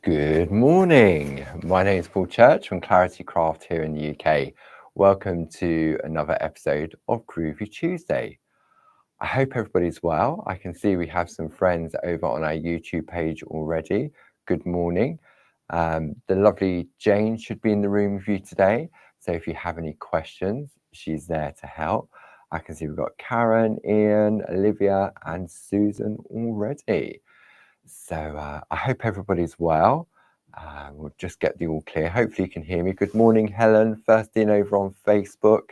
Good morning. My name is Paul Church from Clarity Craft here in the UK. Welcome to another episode of Groovi Tuesday. I hope everybody's well. I can see we have some friends over on our YouTube page already. Good morning. The lovely Jane should be in the room with you today. So if you have any questions, she's there to help. I can see we've got Karen, Ian, Olivia, and Susan already. So I hope everybody's well. We'll just get the all clear. Hopefully you can hear me. Good morning, Helen. First in over on Facebook.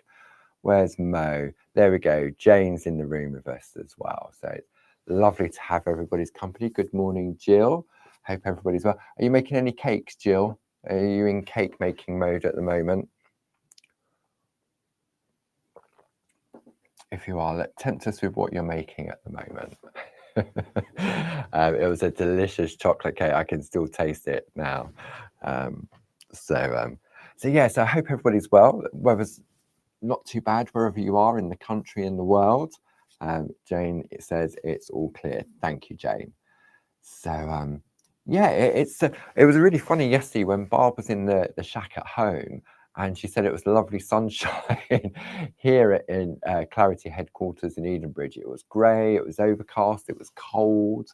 Where's Mo? There we go. Jane's in the room with us as well. So it's lovely to have everybody's company. Good morning, Jill. Hope everybody's well. Are you making any cakes, Jill? Are you in cake making mode at the moment? If you are, tempt us with what you're making at the moment. It was a delicious chocolate cake. I can still taste it now. So yeah, so I hope everybody's well. Weather's not too bad wherever you are in the country and the world. Jane, it says it's all clear. Thank you, Jane. So yeah, it was really funny yesterday when Barb was in the shack at home, and she said it was lovely sunshine here in Clarity headquarters in Edenbridge. It was grey, it was overcast, it was cold.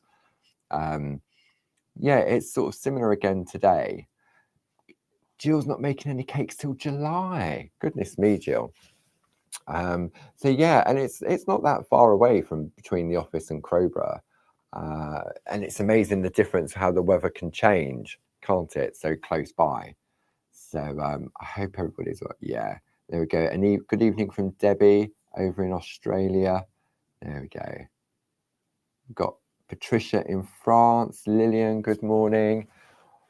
Yeah, it's sort of similar again today. Jill's not making any cakes till July. Goodness me, Jill. So yeah, and it's not that far away from between the office and Crowborough. And it's amazing the difference how the weather can change, can't it? So close by. So I hope everybody's well. Yeah, there we go. And good evening from Debbie over in Australia. There we go. We've got Patricia in France. Lillian, good morning.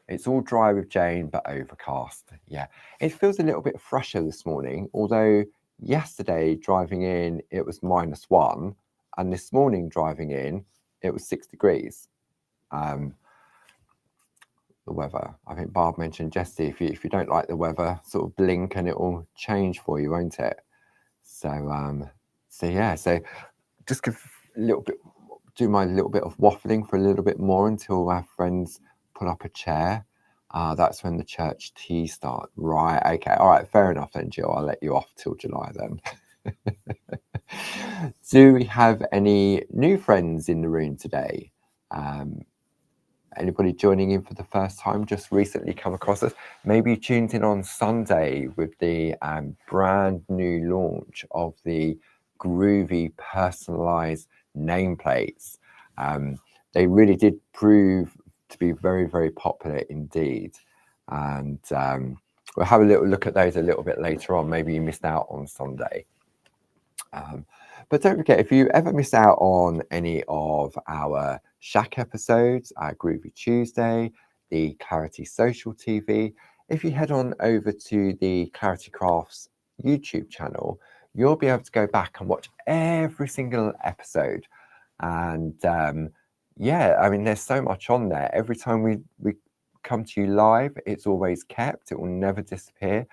It's all dry with Jane, but overcast. Yeah, it feels a little bit fresher this morning, although yesterday driving in, it was -1, and this morning driving in, it was 6 degrees. The weather, I think Barb mentioned, Jesse, if you don't like the weather, sort of blink and it will change for you, won't it? So yeah, so just give a little bit, do my little bit of waffling for a little bit more until our friends put up a chair. That's when the church tea starts. Right, okay, all right, fair enough then, Jill. I'll let you off till July then. Do we have any new friends in the room today? Anybody joining in for the first time, just recently come across us? Maybe you tuned in on Sunday with the brand new launch of the Groovi personalized nameplates. They really did prove to be very, very popular indeed. And we'll have a little look at those a little bit later on. Maybe you missed out on Sunday. But don't forget, if you ever miss out on any of our Shack episodes, our Groovi Tuesday, the Clarity Social TV, if you head on over to the Clarity Crafts YouTube channel, you'll be able to go back and watch every single episode. And yeah, I mean, there's so much on there. Every time we come to you live, it's always kept. It will never disappear.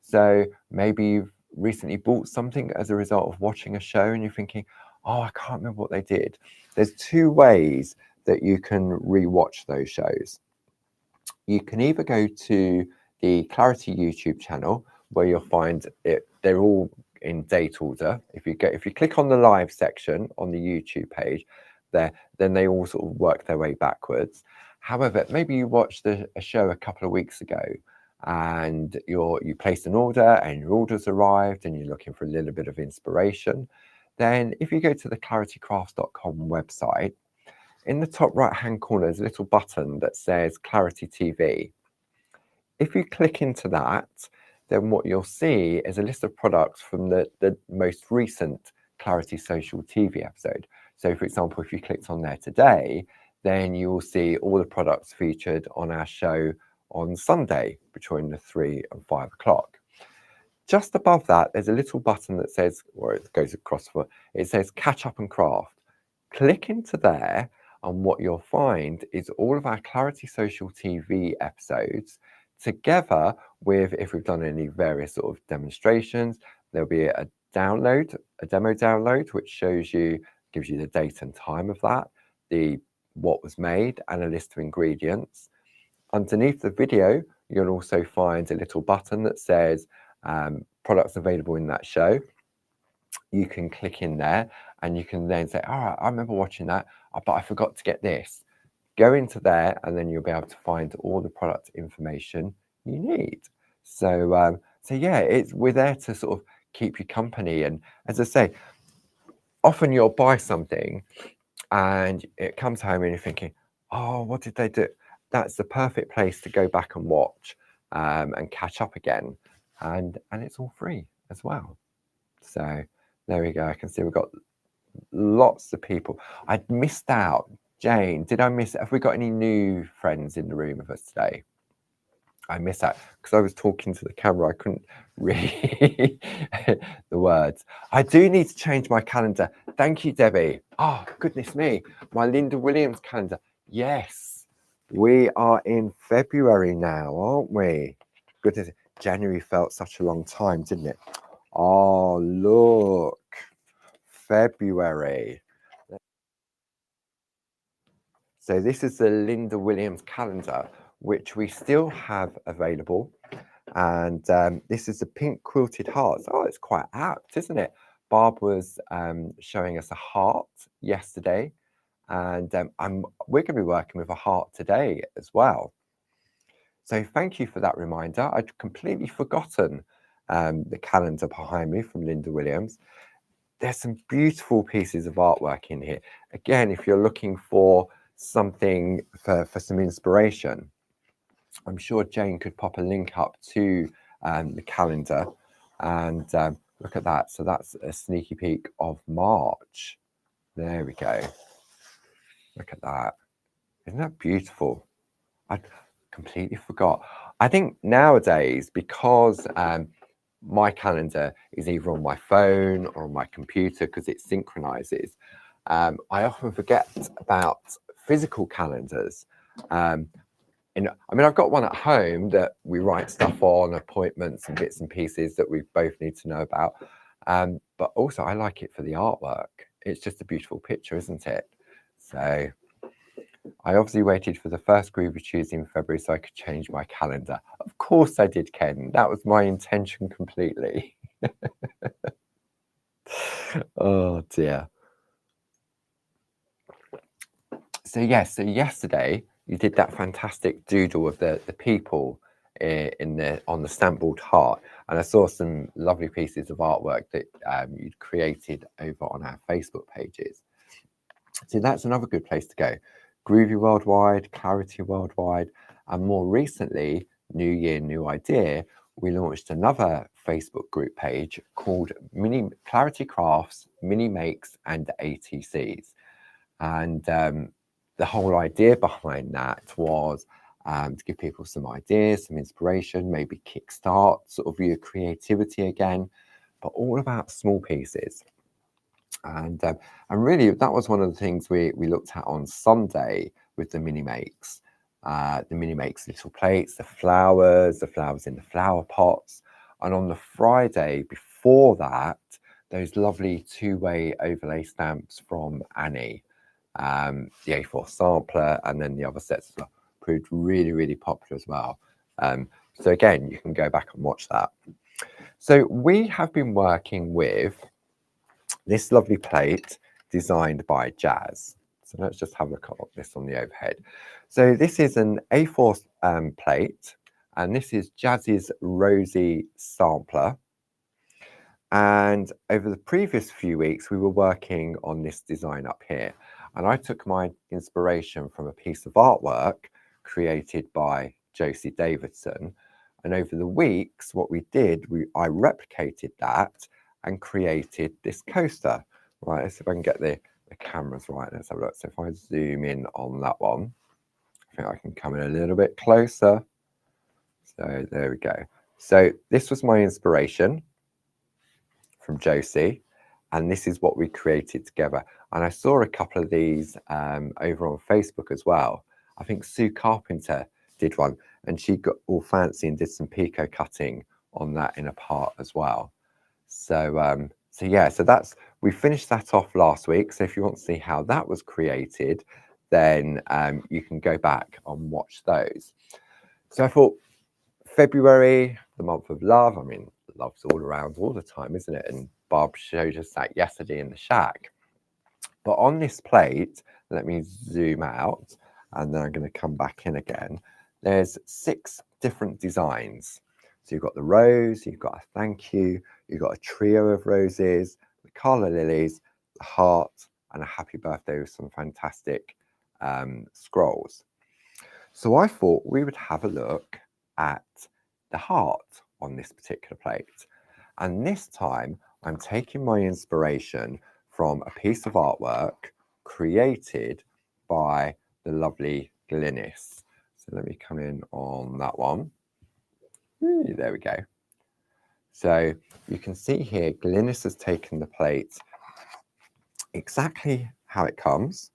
So maybe you've recently bought something as a result of watching a show and you're thinking, oh, I can't remember what they did. There's two ways that you can rewatch those shows. You can either go to the Clarity YouTube channel where you'll find it, they're all in date order. If you click on the live section on the YouTube page there, then they all sort of work their way backwards. However, maybe you watched a show a couple of weeks ago and you placed an order and your order's arrived and you're looking for a little bit of inspiration, then if you go to the claritycrafts.com website, in the top right hand corner there's a little button that says Clarity TV. If you click into that, then what you'll see is a list of products from the most recent Clarity Social TV episode. So for example, if you clicked on there today, then you will see all the products featured on our show on Sunday between the 3 and 5 o'clock. Just above that, there's a little button that says, or it goes across for, it says Catch Up and Craft. Click into there, and what you'll find is all of our Clarity Social TV episodes, together with, if we've done any various sort of demonstrations, there'll be a demo download, which gives you the date and time of that, what was made, and a list of ingredients. Underneath the video, you'll also find a little button that says products available in that show. You can click in there and you can then say, all right, I remember watching that, but I forgot to get this. Go into there and then you'll be able to find all the product information you need. So, yeah, we're there to sort of keep you company. And as I say, often you'll buy something and it comes home and you're thinking, oh, what did they do? That's the perfect place to go back and watch and catch up again. And it's all free as well. So there we go. I can see we've got lots of people. I'd missed out. Jane, did I miss? Have we got any new friends in the room with us today? I missed that because I was talking to the camera. I couldn't read the words. I do need to change my calendar. Thank you, Debbie. Oh, goodness me. My Linda Williams calendar. Yes, we are in February now, aren't we? Goodness, January felt such a long time, didn't it? Oh, look. February. So this is the Linda Williams calendar, which we still have available. And this is the pink quilted hearts. Oh, it's quite apt, isn't it? Barb was showing us a heart yesterday, and we're going to be working with a heart today as well. So thank you for that reminder. I'd completely forgotten the calendar behind me from Linda Williams. There's some beautiful pieces of artwork in here. Again, if you're looking for something for some inspiration, I'm sure Jane could pop a link up to the calendar and look at that. So that's a sneaky peek of March. There we go. Look at that. Isn't that beautiful? I completely forgot. I think nowadays, because my calendar is either on my phone or on my computer because it synchronizes, I often forget about physical calendars. I've got one at home that we write stuff on, appointments and bits and pieces that we both need to know about. But also I like it for the artwork. It's just a beautiful picture, isn't it? So I obviously waited for the first Groovi Tuesday in February so I could change my calendar. Of course I did, Ken. That was my intention completely. Oh dear. So yes, so yesterday you did that fantastic doodle of the people on the stamp board heart, and I saw some lovely pieces of artwork that you'd created over on our Facebook pages. So that's another good place to go. Groovi Worldwide, Clarity Worldwide, and more recently, New Year, New Idea, we launched another Facebook group page called Mini Clarity Crafts, Mini Makes, and ATCs. And the whole idea behind that was to give people some ideas, some inspiration, maybe kickstart sort of your creativity again, but all about small pieces. And really, that was one of the things we looked at on Sunday with the mini makes. The mini makes little plates, the flowers in the flower pots. And on the Friday before that, those lovely two-way overlay stamps from Annie, the A4 sampler, and then the other sets as well, proved really, really popular as well. So again, you can go back and watch that. So we have been working with this lovely plate designed by Jazz. So let's just have a look at this on the overhead. So this is an A4 plate, and this is Jazz's Rosie sampler. And over the previous few weeks, we were working on this design up here. And I took my inspiration from a piece of artwork created by Josie Davidson. And over the weeks, what we did, I replicated that and created this coaster. Right, let's see if I can get the cameras right. Let's have a look. So if I zoom in on that one, I think I can come in a little bit closer. So there we go. So this was my inspiration from Josie, and this is what we created together. And I saw a couple of these over on Facebook as well. I think Sue Carpenter did one, and she got all fancy and did some picot cutting on that in a part as well. So yeah, so we finished that off last week. So if you want to see how that was created, then you can go back and watch those. So I thought February, the month of love. I mean, love's all around all the time, isn't it? And Barb showed us that yesterday in the shack. But on this plate, let me zoom out, and then I'm going to come back in again. There's 6 different designs. So you've got the rose, you've got a thank you, you've got a trio of roses, the calla lilies, the heart, and a happy birthday with some fantastic scrolls. So I thought we would have a look at the heart on this particular plate. And this time I'm taking my inspiration from a piece of artwork created by the lovely Glynis. So let me come in on that one. There we go. So you can see here, Glynis has taken the plate exactly how it comes.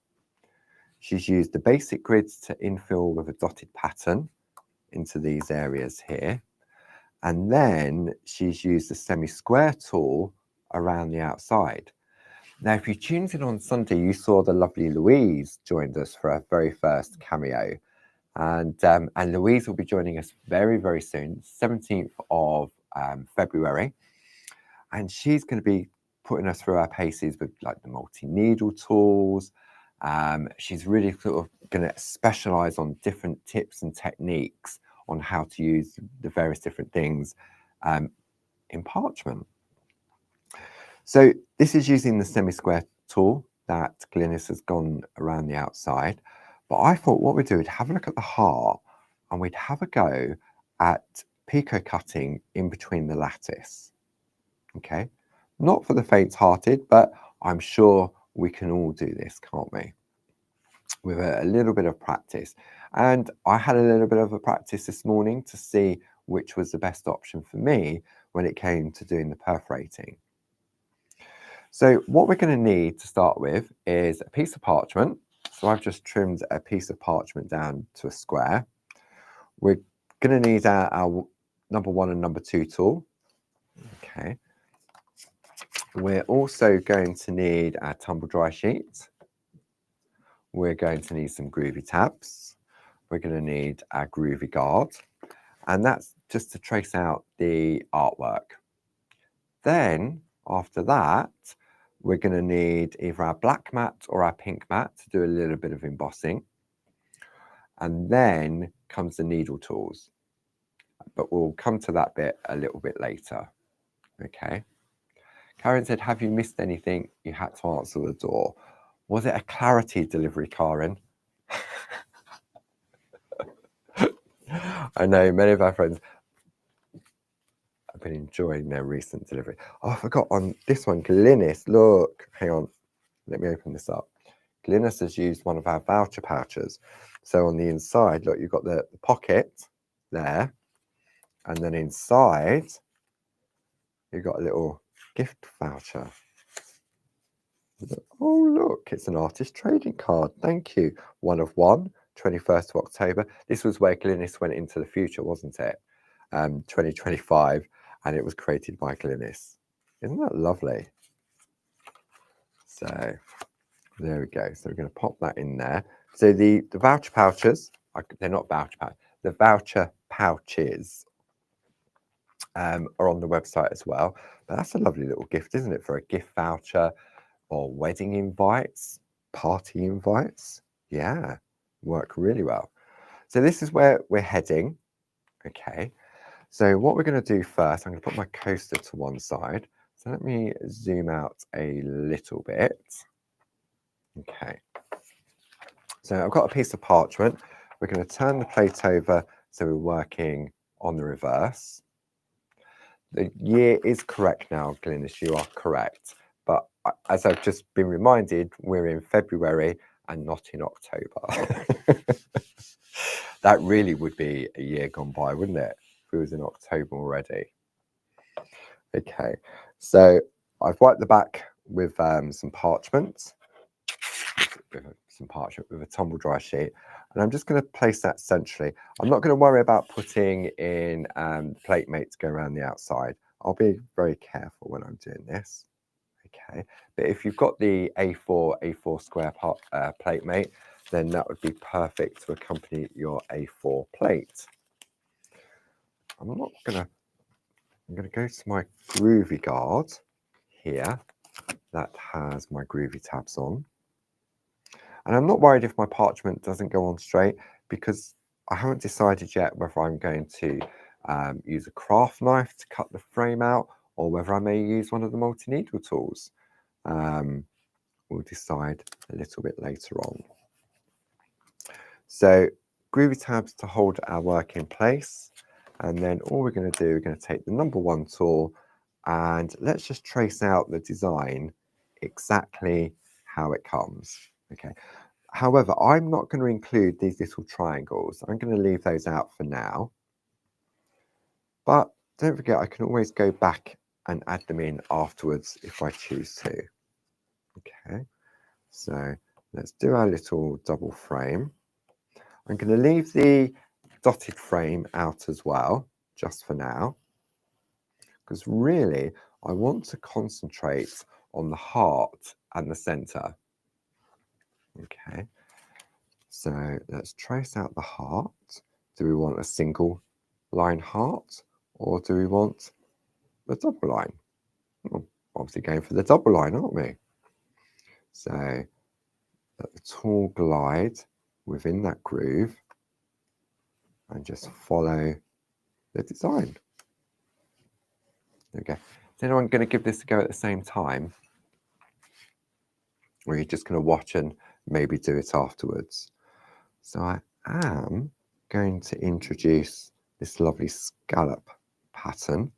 She's used the basic grids to infill with a dotted pattern into these areas here. And then she's used the semi-square tool around the outside. Now, if you tuned in on Sunday, you saw the lovely Louise joined us for her very first cameo. And Louise will be joining us very, very soon, 17th of February. And she's going to be putting us through our paces with like the multi-needle tools. She's really sort of going to specialize on different tips and techniques on how to use the various different things in parchment. So this is using the semi-square tool that Glynis has gone around the outside. But I thought what we'd do is have a look at the heart, and we'd have a go at picot cutting in between the lattice. Okay, not for the faint-hearted, but I'm sure we can all do this, can't we? With a little bit of practice. And I had a little bit of a practice this morning to see which was the best option for me when it came to doing the perforating. So what we're going to need to start with is a piece of parchment. So I've just trimmed a piece of parchment down to a square. We're going to need our number 1 and number 2 tool. Okay. We're also going to need our tumble dry sheet. We're going to need some groovy tabs. We're going to need our groovy guard. And that's just to trace out the artwork. Then after that, we're going to need either our black mat or our pink mat to do a little bit of embossing. And then comes the needle tools. But we'll come to that bit a little bit later. Okay. Karen said, have you missed anything? You had to answer the door. Was it a clarity delivery, Karen? I know many of our friends have been enjoying their recent delivery. Oh, I forgot on this one, Glynis, look, hang on, let me open this up. Glynis has used one of our voucher pouches. So on the inside, look, you've got the pocket there, and then inside, you've got a little gift voucher. Oh, look, it's an artist trading card. Thank you. 1 of 1, 21st of October. This was where Glynis went into the future, wasn't it? 2025, and it was created by Glynis. Isn't that lovely? So there we go. So we're going to pop that in there. So the voucher pouches, they're not voucher pouches, the voucher pouches are on the website as well. But that's a lovely little gift, isn't it, for a gift voucher or wedding invites, party invites? Yeah, work really well. So this is where we're heading. Okay. So what we're going to do first, I'm going to put my coaster to one side. So let me zoom out a little bit. Okay. So I've got a piece of parchment. We're going to turn the plate over so we're working on the reverse. The year is correct now, Glynis, you are correct. But as I've just been reminded, we're in February and not in October. That really would be a year gone by, wouldn't it? If it was in October already. Okay, so I've wiped the back with some parchment, with a tumble dry sheet, and I'm just going to place that centrally. I'm not going to worry about putting in plate mate to go around the outside. I'll be very careful when I'm doing this. Okay, but if you've got the A4 square plate mate, then that would be perfect to accompany your A4 plate. I'm gonna go to my Groovi guard here that has my Groovi tabs on. And I'm not worried if my parchment doesn't go on straight, because I haven't decided yet whether I'm going to use a craft knife to cut the frame out, or whether I may use one of the multi-needle tools. We'll decide a little bit later on. So Groovi tabs to hold our work in place. And then all we're going to do, we're going to take the number 1 tool and let's just trace out the design exactly how it comes. Okay. However, I'm not going to include these little triangles. I'm going to leave those out for now. But don't forget, I can always go back and add them in afterwards if I choose to. Okay, so let's do our little double frame. I'm going to leave the dotted frame out as well, just for now, because really I want to concentrate on the heart and the center. Okay, so let's trace out the heart. Do we want a single line heart, or do we want the double line? Well, obviously going for the double line, aren't we? So let the tool glide within that groove and just follow the design. Okay. Is anyone going to give this a go at the same time? Or are you just going to watch and maybe do it afterwards? So I am going to introduce this lovely scallop pattern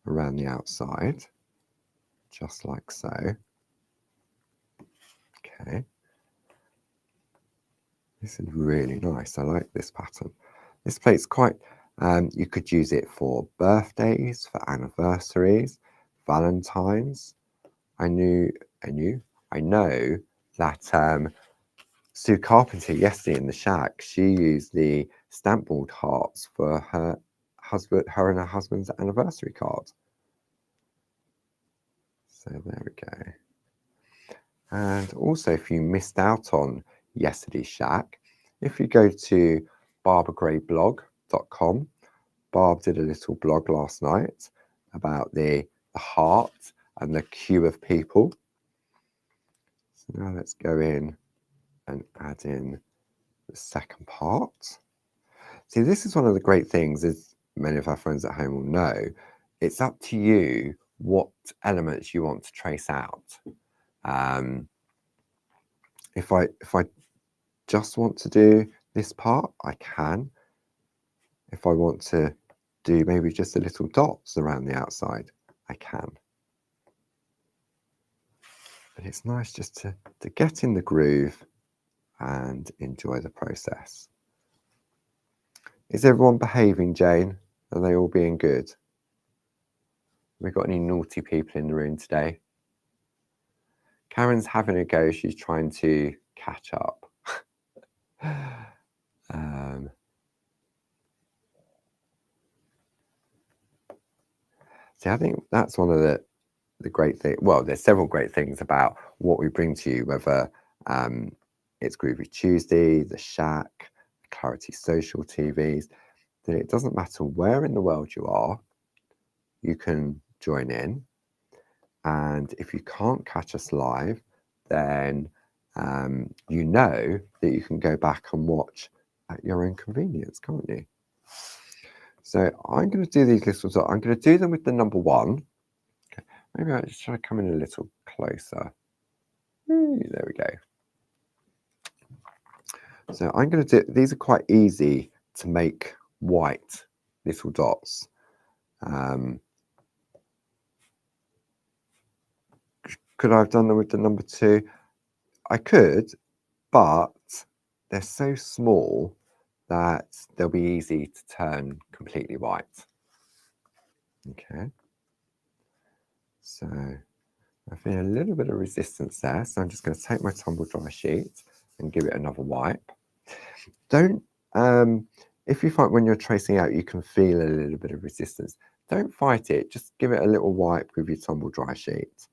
around the outside, just like so. Okay. This is really nice. I like this pattern. This plate's quite, you could use it for birthdays, for anniversaries, Valentine's. I know that Sue Carpenter yesterday in the shack, she used the stamp board hearts for her and her husband's anniversary card. So there we go. And also, if you missed out on yesterday's shack, if you go to barbaragrayblog.com, Barb did a little blog last night about the heart and the queue of people. So now let's go in and add in the second part. See, this is one of the great things, as many of our friends at home will know, it's up to you what elements you want to trace out. If I just want to do this part, I can. If I want to do maybe just a little dots around the outside, I can. But it's nice just to get in the groove and enjoy the process. Is everyone behaving, Jane? Are they all being good? Have we got any naughty people in the room today? Karen's having a go. She's trying to catch up. See, I think that's one of the great things. Well, there's several great things about what we bring to you, whether it's Groovi Tuesday, the Shack, Clarity Social TVs, that it doesn't matter where in the world you are, you can join in. And if you can't catch us live, then you know that you can go back and watch at your own convenience, can't you? So I'm going to do these little, I'm going to do them with the number 1. Okay. Maybe I just try to come in a little closer. There we go. So I'm going to do, these are quite easy to make white little dots. Could I have done them with the number 2? I could, but they're so small that they'll be easy to turn completely white. Okay. So I feel a little bit of resistance there, so I'm just going to take my tumble dry sheet and give it another wipe. Don't, if you find when you're tracing out you can feel a little bit of resistance, don't fight it, just give it a little wipe with your tumble dry sheet,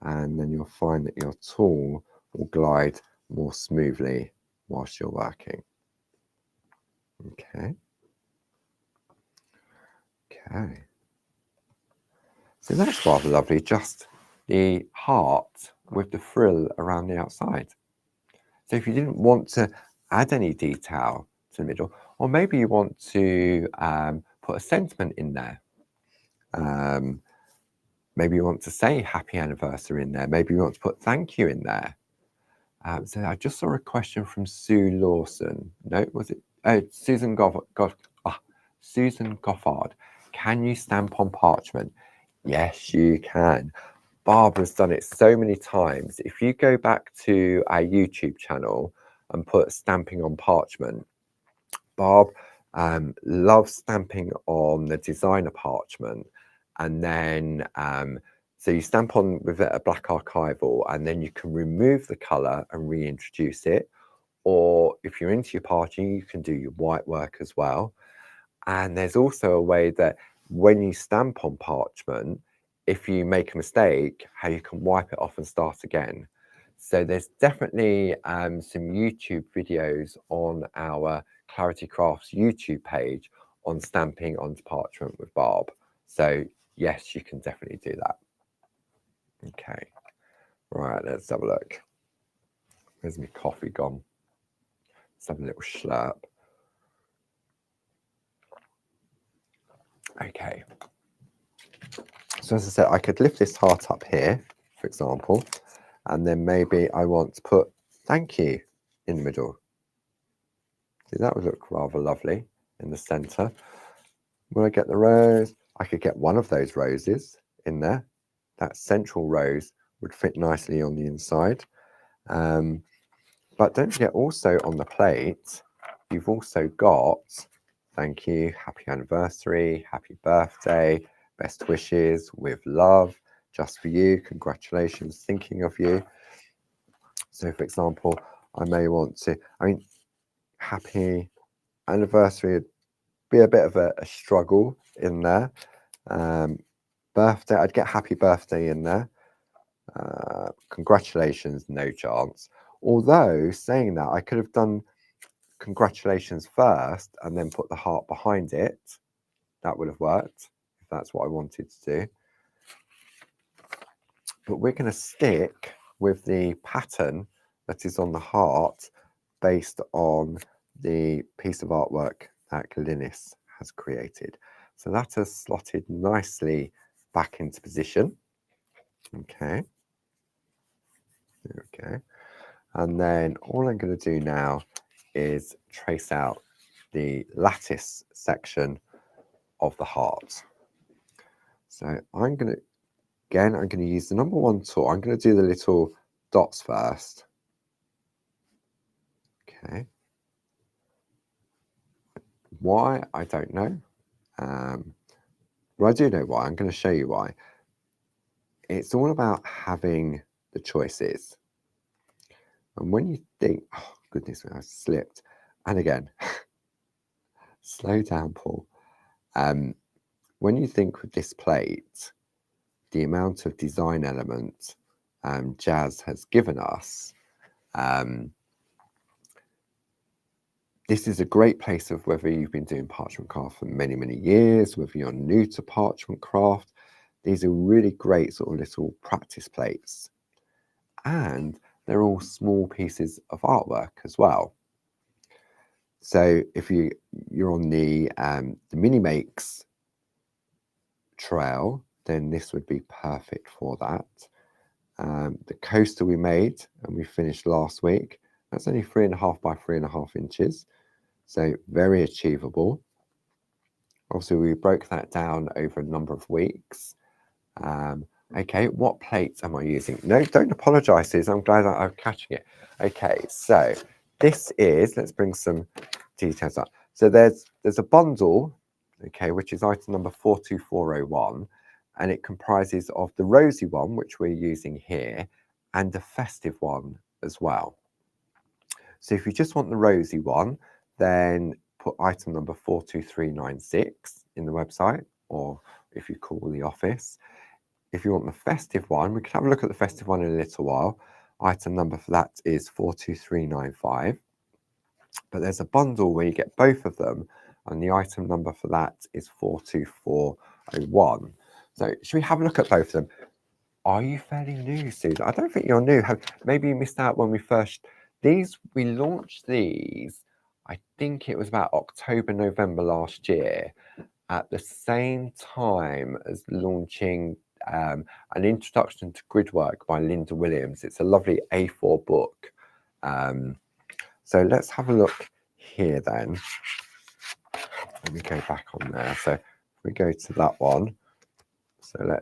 and then you'll find that your tool will glide more smoothly whilst you're working. Okay. Okay. So that's rather lovely, just the heart with the frill around the outside. So if you didn't want to add any detail to the middle, or maybe you want to put a sentiment in there. Maybe you want to say happy anniversary in there. Maybe you want to put thank you in there. So I just saw a question from Sue Lawson. No, was it? Oh, Susan Goffard. Can you stamp on parchment? Yes, you can. Barbara's done it so many times. If you go back to our YouTube channel and put stamping on parchment, Barb loves stamping on the designer parchment, and then so you stamp on with a black archival, and then you can remove the colour and reintroduce it. Or if you're into your parching, you can do your white work as well. And there's also a way that when you stamp on parchment, if you make a mistake, how you can wipe it off and start again. So there's definitely some YouTube videos on our Clarity Crafts YouTube page on stamping onto parchment with Barb. So yes, you can definitely do that. Okay, right, let's have a look. Where's my coffee gone? Let's have a little slurp. Okay. So as I said, I could lift this heart up here, for example, and then maybe I want to put thank you in the middle. See, that would look rather lovely in the center. When I get the rose, I could get one of those roses in there. That central rose would fit nicely on the inside. But don't forget, also on the plate, you've also got thank you, happy anniversary, happy birthday, best wishes, with love, just for you, congratulations, thinking of you. So for example, I may want to, happy anniversary would be a bit of a struggle in there. Birthday, I'd get happy birthday in there. Congratulations, no chance. Although saying that, I could have done congratulations first and then put the heart behind it. That would have worked if that's what I wanted to do. But we're going to stick with the pattern that is on the heart based on the piece of artwork that Glynis has created. So that has slotted nicely back into position. Okay. There we go. And then all I'm going to do now is trace out the lattice section of the heart. So I'm going to use the number 1 tool. I'm going to do the little dots first. Okay. Why? I don't know. But I do know why. I'm going to show you why. It's all about having the choices. And when you think, oh goodness me, I slipped. And again, slow down, Paul. When you think with this plate, the amount of design element Jazz has given us, this is a great place of whether you've been doing parchment craft for many, many years, whether you're new to parchment craft. These are really great sort of little practice plates. And they're all small pieces of artwork as well. So if you're on the mini makes trail, then this would be perfect for that. The coaster we made and we finished last week, that's only 3.5 by 3.5 inches. So very achievable. Obviously, we broke that down over a number of weeks. Okay, what plates am I using? No, don't apologize, Susan. I'm glad that I'm catching it. Okay, so this is, let's bring some details up. So there's a bundle, okay, which is item number 42401, and it comprises of the Rosie one, which we're using here, and the festive one as well. So if you just want the Rosie one, then put item number 42396 in the website, or if you call the office. If you want the festive one, we can have a look at the festive one in a little while. Item number for that is 42395. But there's a bundle where you get both of them, and the item number for that is 42401. So should we have a look at both of them? Are you fairly new, Susan? I don't think you're new. Maybe you missed out when we first... we launched these, I think it was about October, November last year, at the same time as launching an introduction to grid work by Linda Williams. It's a lovely A4 book. So let's have a look here then. Let me go back on there. So if we go to that one. So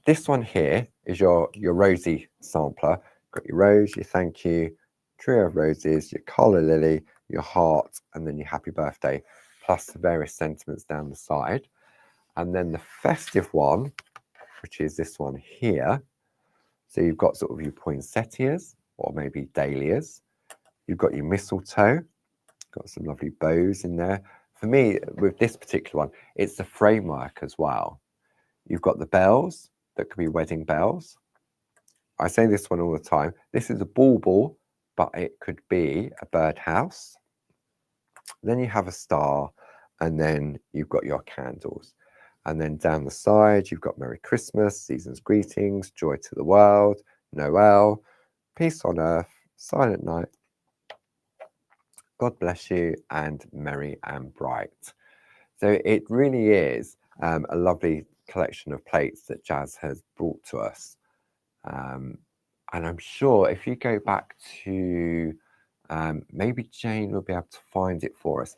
this one here is your Rosie sampler. Got your rose, your thank you, trio of roses, your calla lily, your heart, and then your happy birthday, plus the various sentiments down the side. And then the festive one, which is this one here. So you've got sort of your poinsettias or maybe dahlias. You've got your mistletoe, got some lovely bows in there. For me, with this particular one, it's the framework as well. You've got the bells that could be wedding bells. I say this one all the time. This is a bauble, but it could be a birdhouse. Then you have a star, and then you've got your candles. And then down the side, you've got Merry Christmas, Season's Greetings, Joy to the World, Noel, Peace on Earth, Silent Night, God Bless You, and Merry and Bright. So it really is a lovely collection of plates that Jazz has brought to us. And I'm sure if you go back to, maybe Jane will be able to find it for us.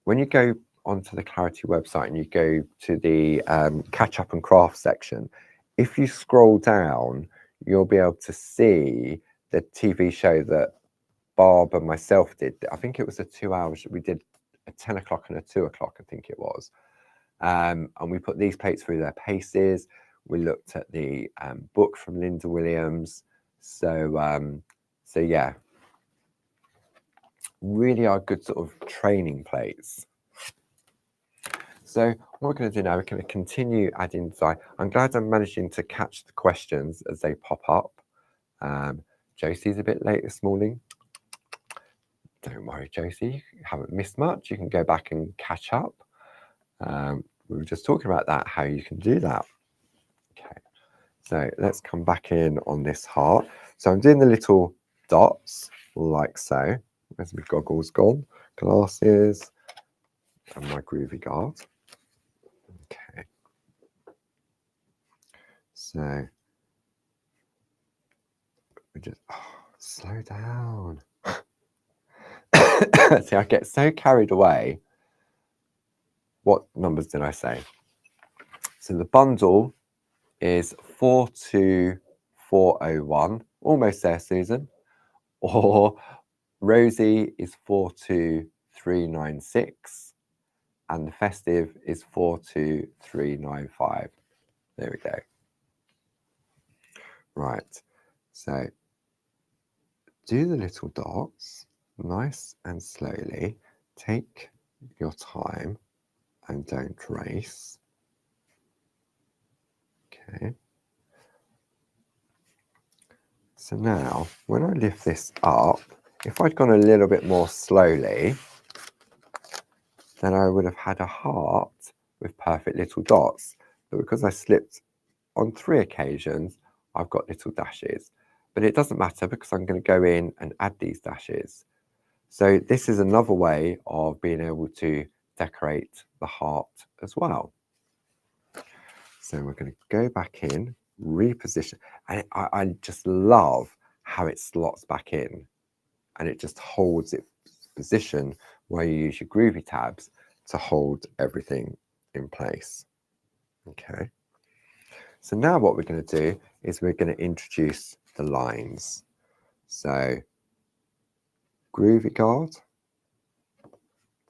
When you go onto the Clarity website and you go to the catch up and craft section, if you scroll down, you'll be able to see the TV show that Barb and myself did. I think it was a 2 hours. We did a 10 o'clock and a 2 o'clock, I think it was. And we put these plates through their paces. We looked at the book from Linda Williams. So yeah, really are good sort of training plates. So what we're going to do now, we're going to continue adding design. I'm glad I'm managing to catch the questions as they pop up. Josie's a bit late this morning. Don't worry, Josie, you haven't missed much. You can go back and catch up. We were just talking about that, how you can do that. Okay, so let's come back in on this heart. So I'm doing the little dots like so. Where's my goggles gone? Glasses and my groovy guard. Okay. So we just slow down. See, I get so carried away. What numbers did I say? So the bundle is 42401. Almost there, Susan. Or Rosie is 42396. And the festive is 42395. There we go. Right. So do the little dots nice and slowly. Take your time and don't race. Okay. So now, when I lift this up, if I'd gone a little bit more slowly, then I would have had a heart with perfect little dots. But because I slipped on 3 occasions, I've got little dashes. But it doesn't matter because I'm going to go in and add these dashes. So this is another way of being able to decorate the heart as well. So we're going to go back in, reposition. And I just love how it slots back in and it just holds its position where you use your Groovi tabs to hold everything in place. Okay. So now what we're going to do is we're going to introduce the lines. So Groovi guard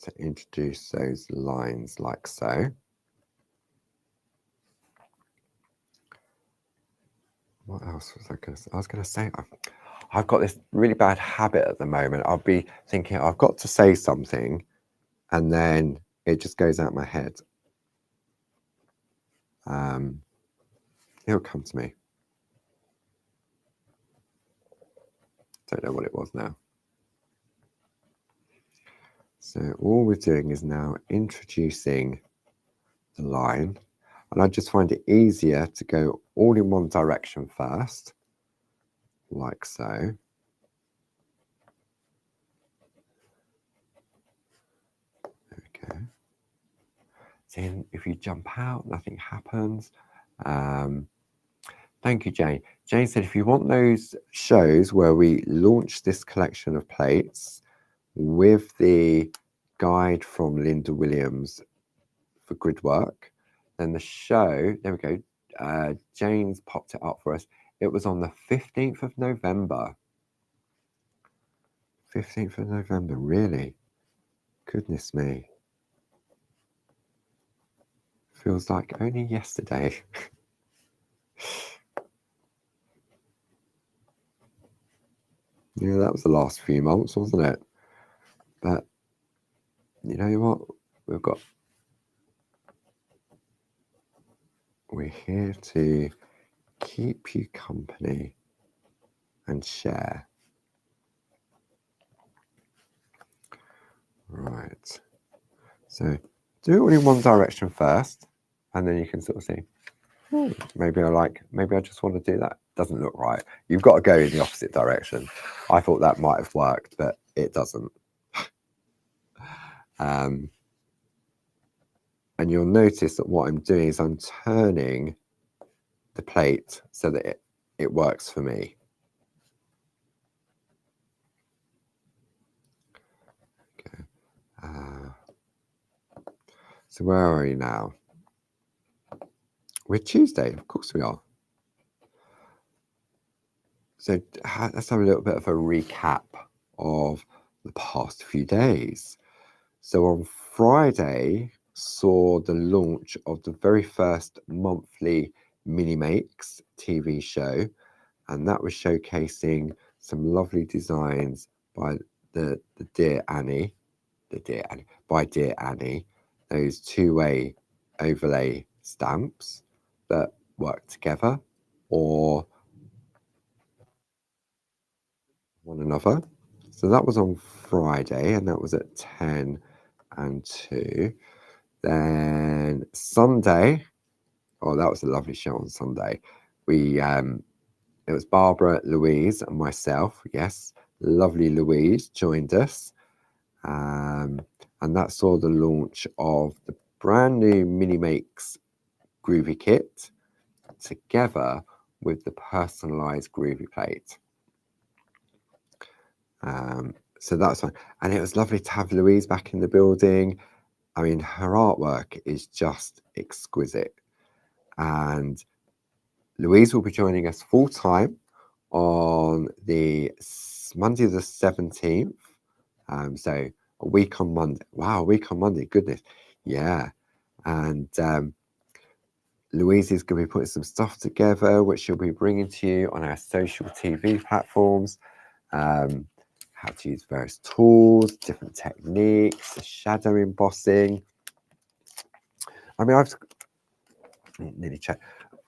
to introduce those lines like so. What else was I going to say? I was going to say, I've got this really bad habit at the moment. I'll be thinking, I've got to say something, and then it just goes out my head. It'll come to me. Don't know what it was now. So all we're doing is now introducing the line, and I just find it easier to go all in one direction first, like so. There we go. So if you jump out, nothing happens. Thank you, Jane. Jane said, if you want those shows where we launch this collection of plates with the guide from Linda Williams for grid work, then the show, there we go, Jane's popped it up for us. It was on the 15th of November. 15th of November, really? Goodness me. Feels like only yesterday. Yeah, that was the last few months, wasn't it? But you know what? We're here to keep you company and share. Right. So do it all in one direction first, and then you can sort of see, maybe I just want to do that. Doesn't look right. You've got to go in the opposite direction. I thought that might have worked, but it doesn't. And you'll notice that what I'm doing is I'm turning the plate so that it works for me. Okay. So where are we now? We're Tuesday, of course we are. So let's have a little bit of a recap of the past few days. So on Friday saw the launch of the very first monthly Mini Makes TV show, and that was showcasing some lovely designs by the Dear Annie, by Dear Annie, those two-way overlay stamps that work together or one another. So that was on Friday, and that was at 10 and 2. Then Sunday, oh, that was a lovely show on Sunday. It was Barbara, Louise, and myself. Yes, lovely Louise joined us. And that saw the launch of the brand new Mini Makes Groovi kit together with the personalized Groovi plate. So that's fine. And it was lovely to have Louise back in the building. I mean, her artwork is just exquisite. And Louise will be joining us full time on the Monday the 17th. So a week on Monday. Wow, a week on Monday. Goodness. Yeah. And Louise is going to be putting some stuff together, which she'll be bringing to you on our social TV platforms. How to use various tools, different techniques, shadow embossing. I mean, I've nearly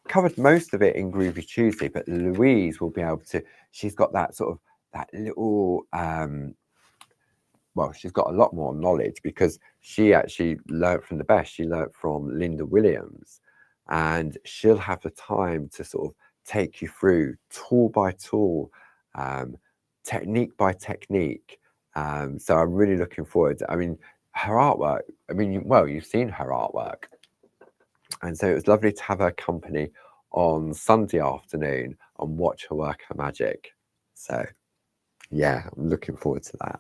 covered most of it in Groovi Tuesday, but Louise will be able to, she's got that sort of, that little, well, she's got a lot more knowledge because she actually learnt from the best. She learnt from Linda Williams, and she'll have the time to sort of take you through tool by tool, technique by technique. So I'm really looking forward to, I mean, her artwork, I mean, well, you've seen her artwork. And so it was lovely to have her company on Sunday afternoon and watch her work her magic. So yeah, I'm looking forward to that.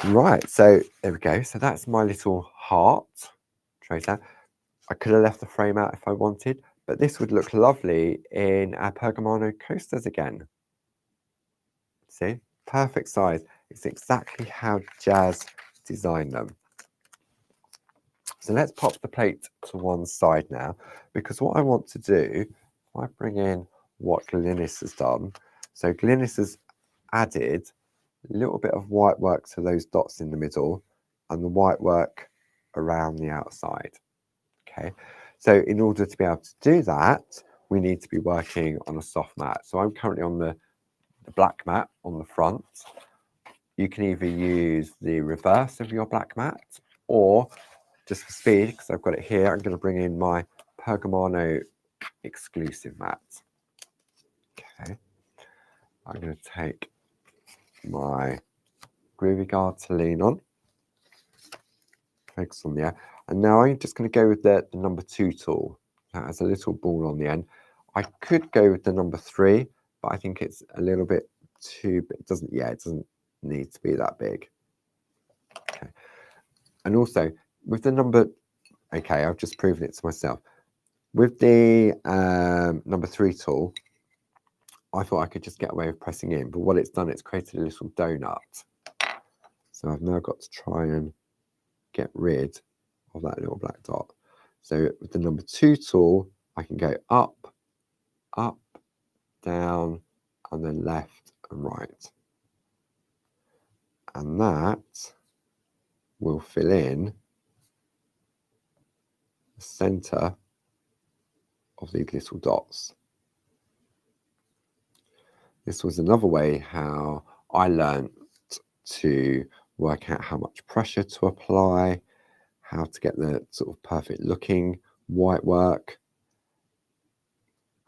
Right, so there we go. So that's my little heart tracer. I could have left the frame out if I wanted, but this would look lovely in our Pergamano coasters again. See, perfect size. It's exactly how Jazz designed them. So let's pop the plate to one side now, because what I want to do, if I bring in what Glynis has done, so Glynis has added a little bit of white work to those dots in the middle and the white work around the outside. Okay, so in order to be able to do that, we need to be working on a soft mat. So I'm currently on the black mat on the front, you can either use the reverse of your black mat, or just for speed, because I've got it here, I'm going to bring in my Pergamano exclusive mat. Okay, I'm going to take my Groovi guard to lean on, focus on the air, and now I'm just going to go with the number 2 tool. That has a little ball on the end. I could go with the number 3, but I think it's a little bit too big. It doesn't need to be that big. Okay, and also with the number, okay, I've just proven it to myself. With the number 3 tool, I thought I could just get away with pressing in, but what it's done, it's created a little donut. So I've now got to try and get rid of that little black dot. So with the number 2 tool, I can go up, up, down, and then left and right. And that will fill in the center of these little dots. This was another way how I learned to work out how much pressure to apply, how to get the sort of perfect looking white work.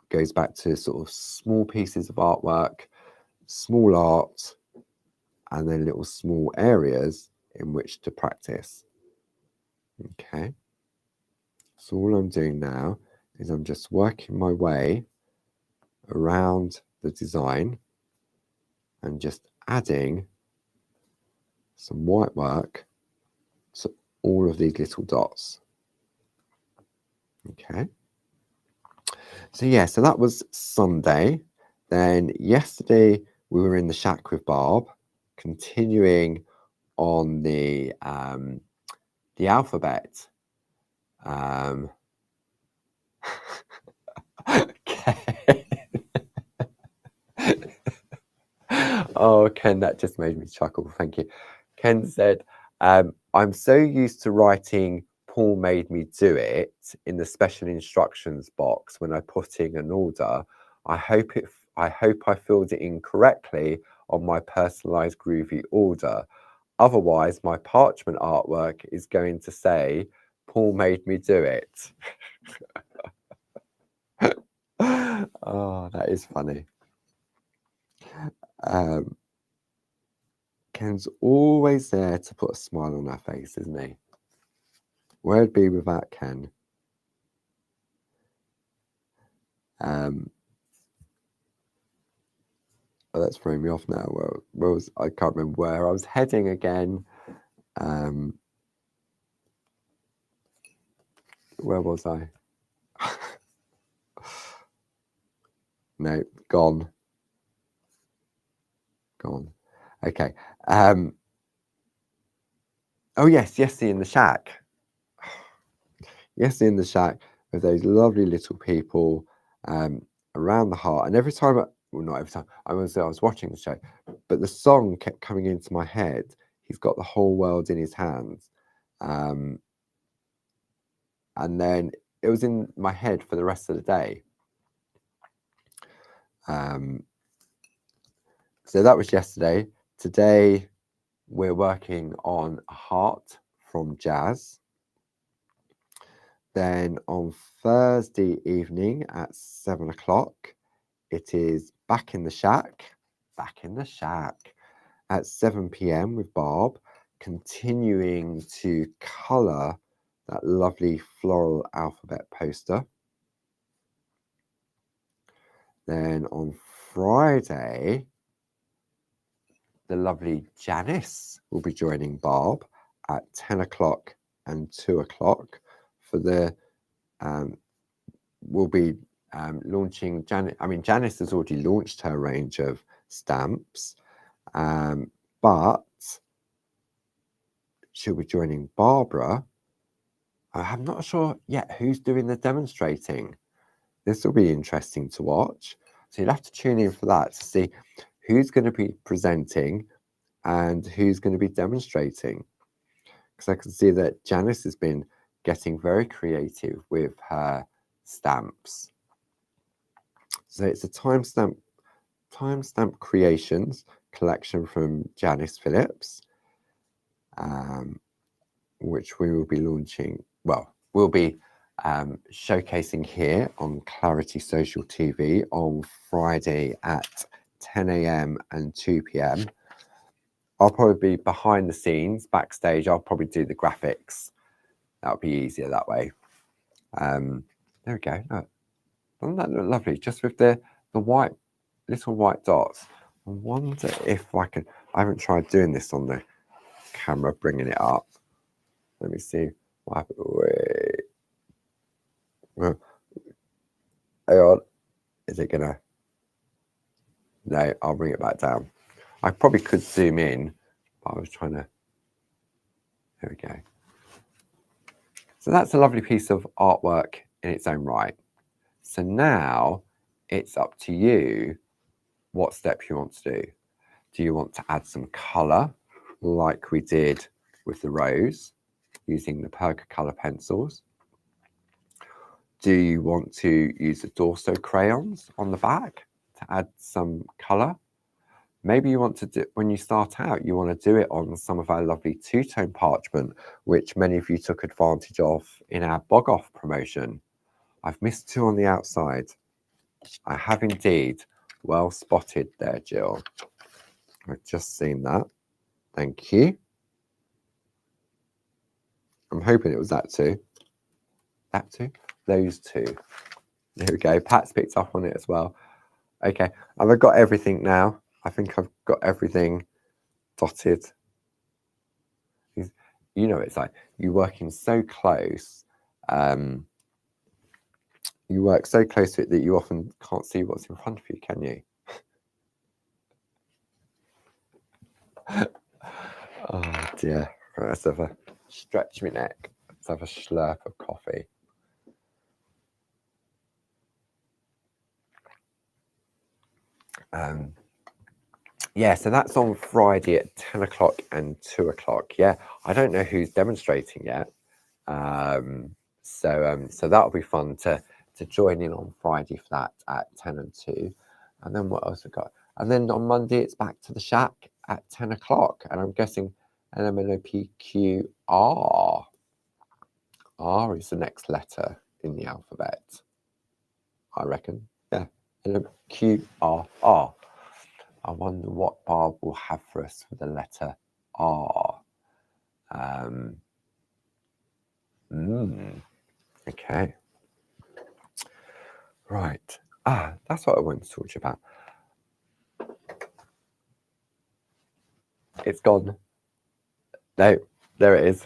Goes back to sort of small pieces of artwork, small art, and then little small areas in which to practice. Okay, so all I'm doing now is I'm just working my way around the design and just adding some white work to all of these little dots. Okay, so yeah, so that was Sunday. Then yesterday we were in the shack with Barb, continuing on the alphabet. Okay. Oh, Ken, that just made me chuckle. Thank you. Ken said, I'm so used to writing Paul made me do it in the special instructions box when I put in an order. I hope I filled it in correctly on my personalized Groovi order. Otherwise, my parchment artwork is going to say, Paul made me do it. Oh, that is funny. Ken's always there to put a smile on our face, isn't he? Where'd be without Ken? Oh, that's throwing me off now. Where was I? Can't remember where I was heading again. Where was I? No, gone. Okay. Oh yes, yesterday in the shack. Yesterday in the shack with those lovely little people around the heart, and every time, well, not every time. I was watching the show, but the song kept coming into my head. He's got the whole world in his hands, and then it was in my head for the rest of the day. So that was yesterday. Today we're working on a heart from Jazz. Then on Thursday evening at 7 o'clock, it is back in the shack at 7 p.m. with Barb, continuing to colour that lovely floral alphabet poster. Then on Friday, the lovely Janice will be joining Barb at 10 o'clock and 2 o'clock for the, we'll be launching, Janice has already launched her range of stamps, but she'll be joining Barbara. I'm not sure yet who's doing the demonstrating. This will be interesting to watch. So you'll have to tune in for that to see who's going to be presenting and who's going to be demonstrating. Because I can see that Janice has been getting very creative with her stamps. So it's a timestamp creations. collection from Janice Phillips, which we will be launching, well, we'll be showcasing here on Clarity Social TV on Friday at 10 a.m. and 2 p.m. I'll probably be behind the scenes, backstage. I'll probably do the graphics. That'll be easier that way. There we go. Look. Doesn't that look lovely? Just with the white, little white dots. I wonder if I can, I haven't tried doing this on the camera, bringing it up. Let me see what happens. Wait. Hang on. Is it gonna? No, I'll bring it back down. I probably could zoom in, but I was trying to. There we go. So that's a lovely piece of artwork in its own right. So now it's up to you what step you want to do. Do you want to add some colour like we did with the rose using the Perga colour pencils? Do you want to use the Dorso crayons on the back to add some colour? Maybe you want to do, when you start out, you want to do it on some of our lovely two-tone parchment, which many of you took advantage of in our Bog Off promotion. I've missed two on the outside. I have indeed. Well spotted there, Jill. I've just seen that. Thank you. I'm hoping it was that two. That two? Those two. There we go. Pat's picked up on it as well. Okay, have I got everything now? I think I've got everything dotted. You know, it's like you're working so close. You work so close to it that you often can't see what's in front of you, can you? Oh dear. Right, let's have a stretch my neck. Let's have a slurp of coffee. Yeah, so that's on Friday at 10 o'clock and 2 o'clock. Yeah, I don't know who's demonstrating yet. So that'll be fun to join in on Friday for that at 10 and 2. And then what else we got? And then on Monday, it's back to the shack at 10 o'clock. And I'm guessing LMNOPQR. R is the next letter in the alphabet, I reckon. Yeah, LMQRR. I wonder what Barb will have for us for the letter R. Okay. Right. That's what I wanted to talk to you about. It's gone. No, there it is.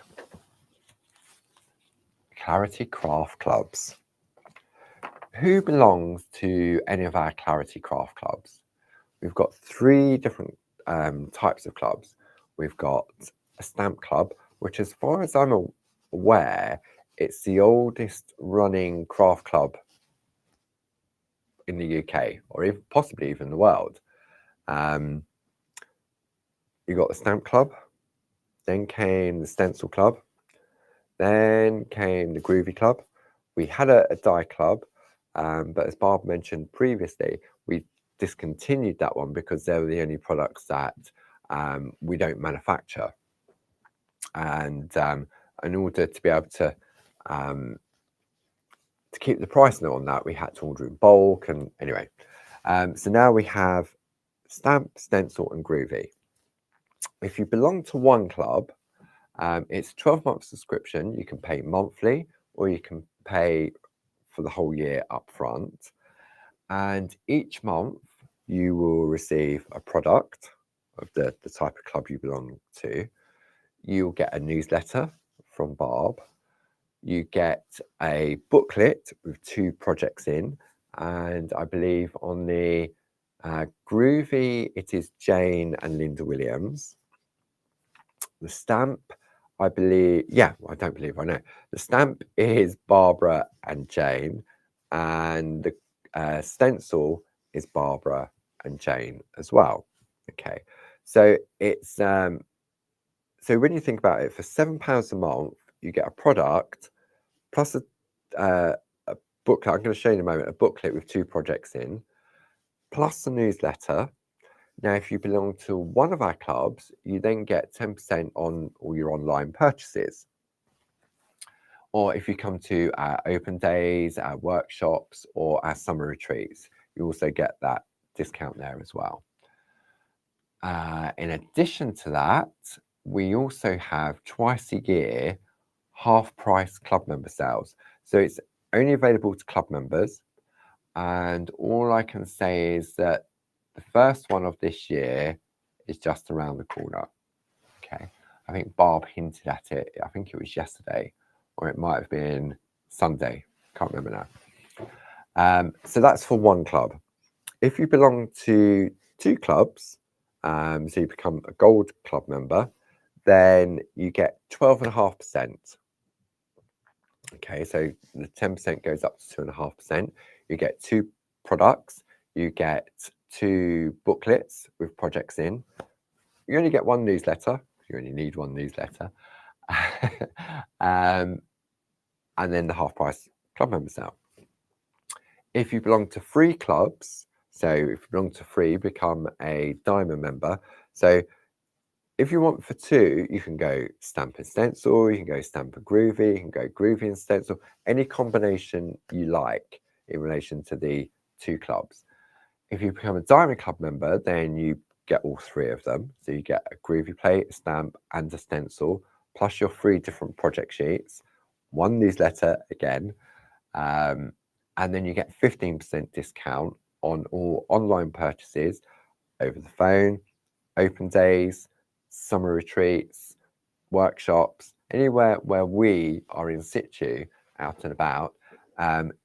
Clarity Craft Clubs. Who belongs to any of our Clarity Craft Clubs? We've got 3 different types of clubs. We've got a stamp club, which as far as I'm aware, it's the oldest running craft club in the UK, or even, possibly even the world. You got the stamp club, then came the stencil club, then came the Groovi club. We had a die club, but as Barb mentioned previously, we discontinued that one because they were the only products that we don't manufacture. And in order to be able to keep the price low on that, we had to order in bulk. And anyway, so now we have stamp, stencil, and Groovi. If you belong to one club, it's a 12-month subscription. You can pay monthly, or you can pay for the whole year up front. And each month, you will receive a product of the type of club you belong to. You'll get a newsletter from Barb. You get a booklet with 2 projects in. And I believe on the Groovi, it is Jane and Linda Williams. The stamp, I believe, yeah, I don't believe, I know. The stamp is Barbara and Jane, and the stencil is Barbara and Jane as well. Okay, so it's so when you think about it, for £7 a month, you get a product plus a booklet. I'm going to show you in a moment a booklet with 2 projects in, plus a newsletter. Now, if you belong to one of our clubs, you then get 10% on all your online purchases. Or if you come to our open days, our workshops, or our summer retreats, you also get that discount there as well. In addition to that, we also have twice a year half price club member sales. So it's only available to club members. And all I can say is that the first one of this year is just around the corner. Okay. I think Barb hinted at it. I think it was yesterday, or it might have been Sunday. Can't remember now. So that's for one club. If you belong to two clubs, so you become a gold club member, then you get 12.5%. Okay, so the 10% goes up to 2.5%. You get two products. You get two booklets with projects in. You only get one newsletter. You only need one newsletter. And then the half price club member sale. If you belong to three clubs, so if you belong to three, become a diamond member. So if you want for two, you can go stamp and stencil, you can go stamp and groovy, you can go groovy and stencil, any combination you like in relation to the two clubs. If you become a diamond club member, then you get all three of them. So you get a groovy plate, a stamp, and a stencil, plus your three different project sheets, one newsletter again, and then you get 15% discount on all online purchases over the phone, open days, summer retreats, workshops, anywhere where we are in situ, out and about,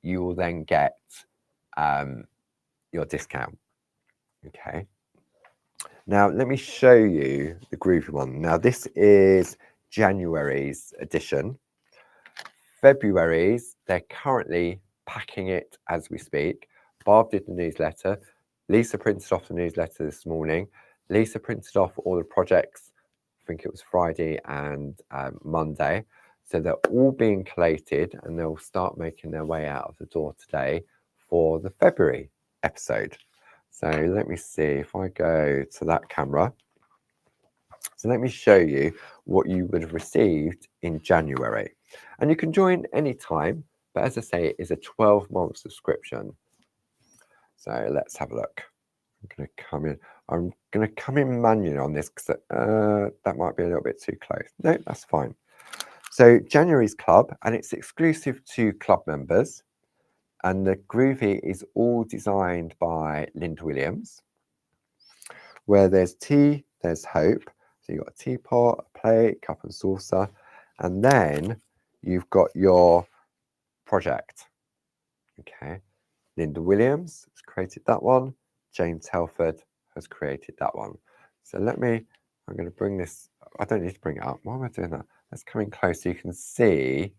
you will then get your discount. Okay. Now, let me show you the Groovy one. Now, this is January's edition. February's, they're currently packing it as we speak. Barb did the newsletter. Lisa printed off the newsletter this morning. Lisa printed off all the projects, I think it was Friday and Monday. So they're all being collated and they'll start making their way out of the door today for the February episode. So let me see if I go to that camera. So let me show you what you would have received in January. And you can join anytime, but as I say, it is a 12-month subscription. So let's have a look. I'm going to come in manually on this because that might be a little bit too close. No, that's fine. So January's club, and it's exclusive to club members. And the Groovy is all designed by Linda Williams. Where there's tea, there's hope. So you've got a teapot, a plate, cup and saucer, and then you've got your project. Okay. Linda Williams has created that one. James Helford has created that one. So I'm going to bring this, I don't need to bring it up. Why am I doing that? Let's come in close so you can see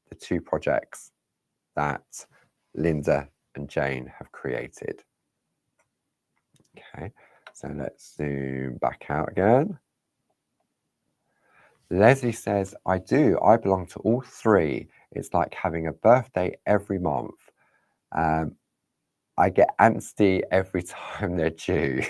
the two projects that Linda and Jane have created. Okay, so let's zoom back out again. Leslie says, I do. I belong to all three. It's like having a birthday every month. I get antsy every time they're due.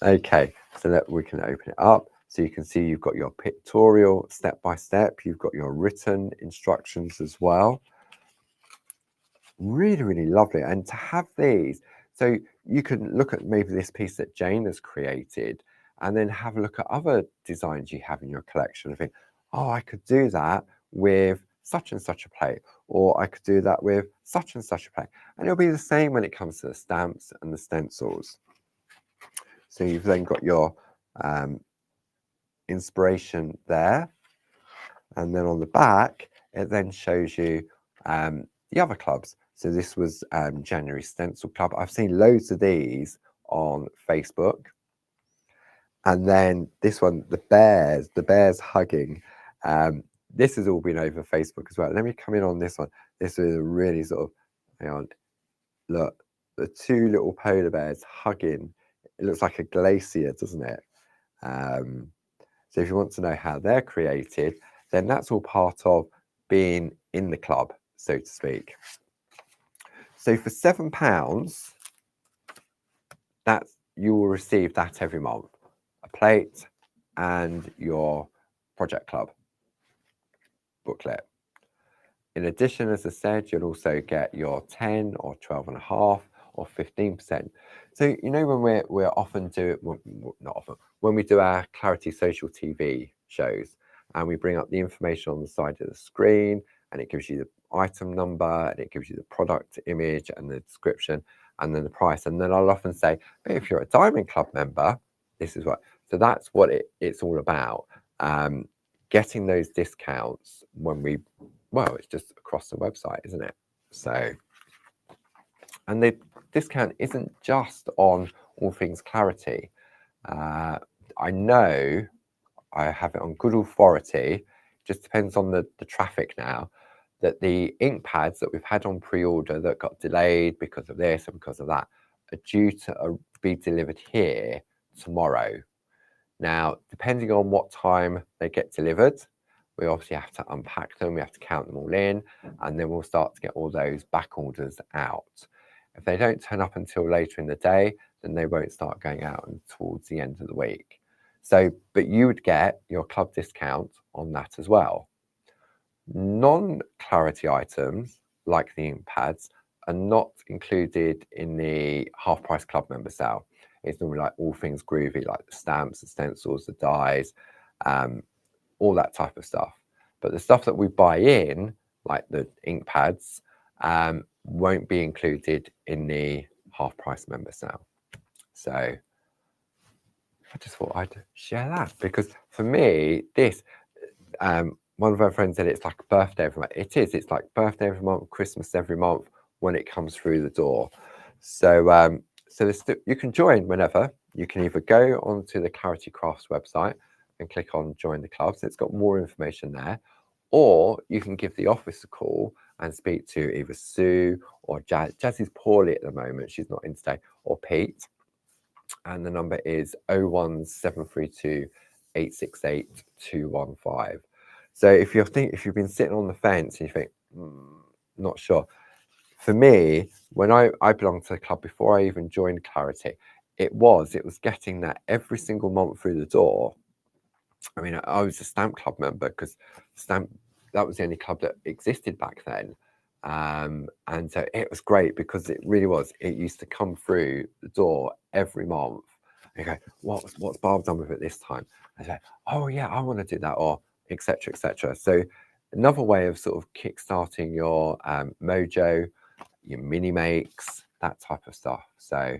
Okay, so that we can open it up. So you can see you've got your pictorial step by step. You've got your written instructions as well. Really, really lovely. And to have these, so you can look at maybe this piece that Jane has created and then have a look at other designs you have in your collection and think, oh, I could do that with such and such a plate, or I could do that with such and such a plate. And it'll be the same when it comes to the stamps and the stencils. So you've then got your inspiration there. And then on the back, it then shows you the other clubs. So this was January Stencil Club. I've seen loads of these on Facebook. And then this one, the bears hugging. This has all been over Facebook as well. Let me come in on this one. This is a really sort of, hang on, look, the two little polar bears hugging. It looks like a glacier, doesn't it? So if you want to know how they're created, then that's all part of being in the club, so to speak. So for £7, you will receive that every month, a plate and your project club booklet. In addition, as I said, you'll also get your 10 or 12.5 or 15%. So, you know, when we're often not often, when we do our Clarity Social TV shows and we bring up the information on the side of the screen and it gives you the item number and it gives you the product image and the description and then the price. And then I'll often say, but if you're a Diamond Club member, this is what. So that's what it's all about. Getting those discounts when well, it's just across the website, isn't it? So, and the discount isn't just on all things Clarity. I know I have it on good authority, just depends on the traffic now, that the ink pads that we've had on pre-order that got delayed because of this and because of that are due to be delivered here tomorrow. Now, depending on what time they get delivered, we obviously have to unpack them, we have to count them all in, and then we'll start to get all those back orders out. If they don't turn up until later in the day, then they won't start going out towards the end of the week. So, but you would get your club discount on that as well. Non-Clarity items, like the ink pads, are not included in the half-price club member sale. It's normally like all things Groovi, like the stamps, the stencils, the dies, all that type of stuff. But the stuff that we buy in, like the ink pads, won't be included in the half-price member sale. So I just thought I'd share that, because for me, this, one of our friends said it's like a birthday every month. It is. It's like birthday every month, Christmas every month when it comes through the door. So, you can join whenever. You can either go onto the Clarity Crafts website and click on Join the Club. So it's got more information there. Or you can give the office a call and speak to either Sue or Jazz. Jazz is poorly at the moment. She's not in today. Or Pete. And the number is 01732 868 215. So if you've been sitting on the fence and you think, not sure. For me, when I belonged to the club before I even joined Clarity, it was getting that every single month through the door. I mean, I was a stamp club member because that was the only club that existed back then. And so it was great because it really was. It used to come through the door every month. And you go, what's Barb done with it this time? I say, oh yeah, I want to do that, or etc. etc. So another way of sort of kickstarting your mojo, your mini makes, that type of stuff. So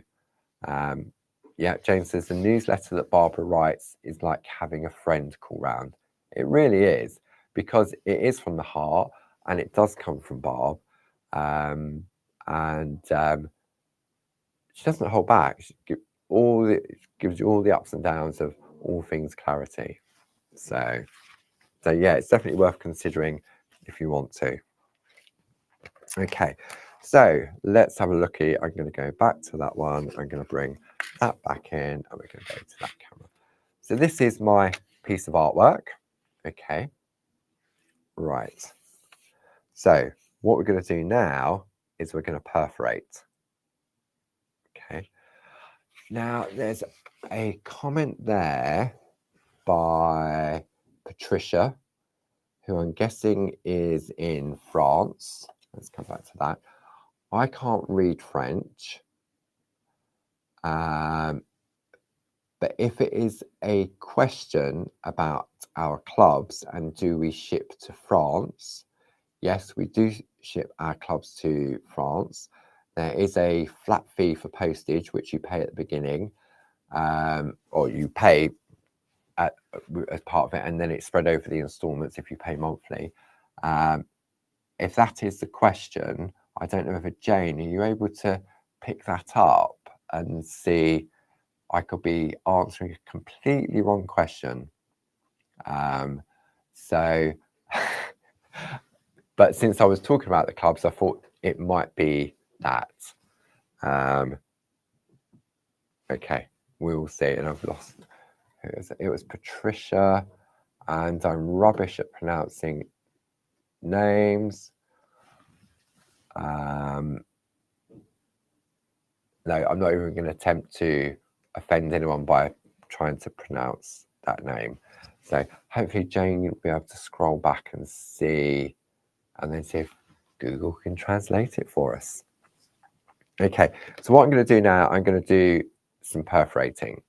yeah, James says the newsletter that Barbara writes is like having a friend call round. It really is, because it is from the heart and it does come from Barb. She doesn't hold back. She gives you all the ups and downs of all things Clarity. So yeah, it's definitely worth considering if you want to. Okay, so let's have a looky. I'm going to go back to that one. I'm going to bring that back in and we're going to go to that camera. So this is my piece of artwork. Okay, right. So what we're going to do now is we're going to perforate. Okay. Now there's a comment there by Patricia, who I'm guessing is in France. Let's come back to that. I can't read French. But if it is a question about our clubs and do we ship to France, yes, we do ship our clubs to France. There is a flat fee for postage, which you pay at the beginning, or you pay as part of it, and then it's spread over the instalments if you pay monthly. If that is the question, I don't know if Jane, are you able to pick that up and see? I could be answering a completely wrong question. But since I was talking about the clubs, I thought it might be that. Okay, we will see. And I've lost. It was Patricia, and I'm rubbish at pronouncing names. No, I'm not even going to attempt to offend anyone by trying to pronounce that name. So hopefully Jane will be able to scroll back and see, and then see if Google can translate it for us. Okay, so what I'm going to do now, I'm going to do some perforating.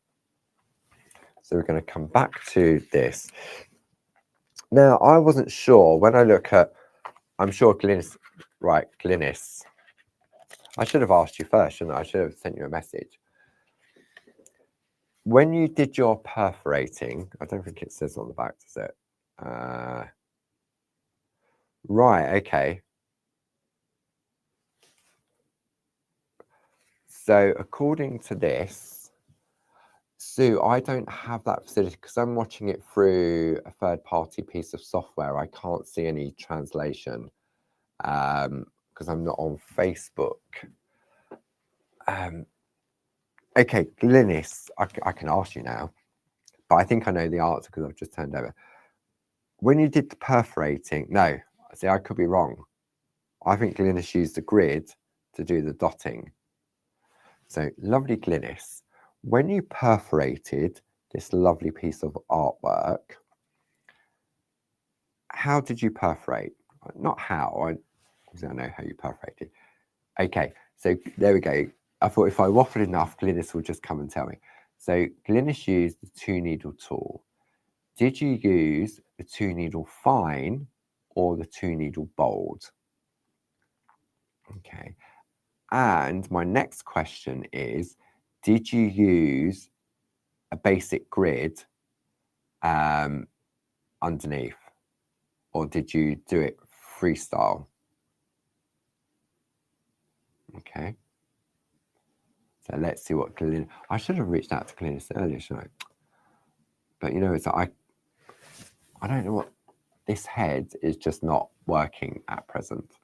So we're going to come back to this. Now, I wasn't sure when I look at, I'm sure Glynis, right, Glynis. I should have asked you first, shouldn't I? I should have sent you a message. When you did your perforating, I don't think it says on the back, does it? Right, okay. So according to this, Sue, I don't have that facility because I'm watching it through a third-party piece of software. I can't see any translation because I'm not on Facebook. Okay, Glynis, I can ask you now, but I think I know the answer because I've just turned over. When you did the perforating, no, see, I could be wrong. I think Glynis used the grid to do the dotting. So, lovely Glynis, when you perforated this lovely piece of artwork, how did you perforate? Not how, because I know how you perforated. Okay, so there we go. I thought if I waffled enough, Glynis will just come and tell me. So Glynis used the 2-needle tool. Did you use the 2-needle fine or the 2-needle bold? Okay. And my next question is, did you use a basic grid underneath, or did you do it freestyle? Okay. So let's see what Glynis. I should have reached out to Glynis earlier, shouldn't I? But you know, it's I don't know what, this head is just not working at present.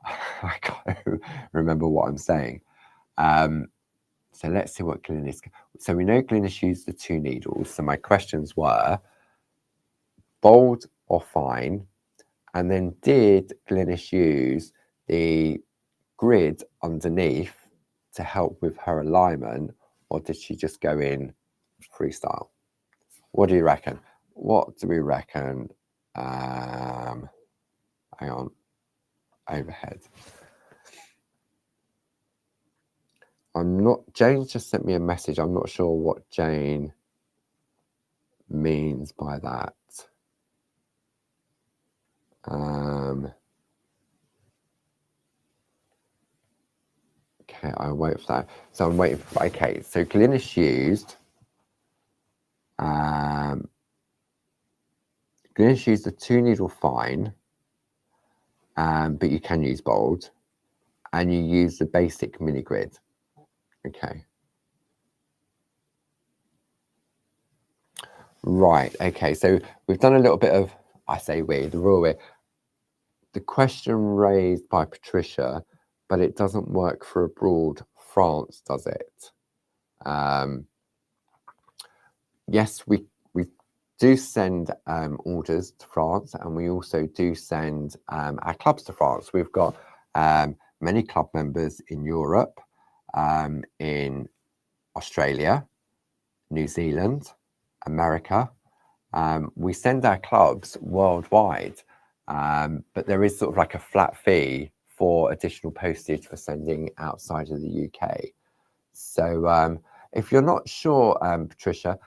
I can't remember what I'm saying. So let's see what Glynis. So we know Glynis used the 2 needles. So my questions were bold or fine, and then did Glynis use the grid underneath to help with her alignment, or did she just go in freestyle? What do you reckon? What do we reckon? Hang on, overhead. I'm not, Jane just sent me a message. I'm not sure what Jane means by that. Okay, I'll wait for that. So I'm waiting for, okay, so Glynis used, Glynis used the 2-needle fine, but you can use bold, and you use the basic mini grid. Okay. Right, okay, so we've done a little bit of, I say we, the royal way. The question raised by Patricia, but it doesn't work for abroad France, does it? Yes, we do send orders to France, and we also do send our clubs to France. We've got many club members in Europe, in Australia, New Zealand, America. We send our clubs worldwide, but there is sort of like a flat fee for additional postage for sending outside of the UK. So if you're not sure, Patricia,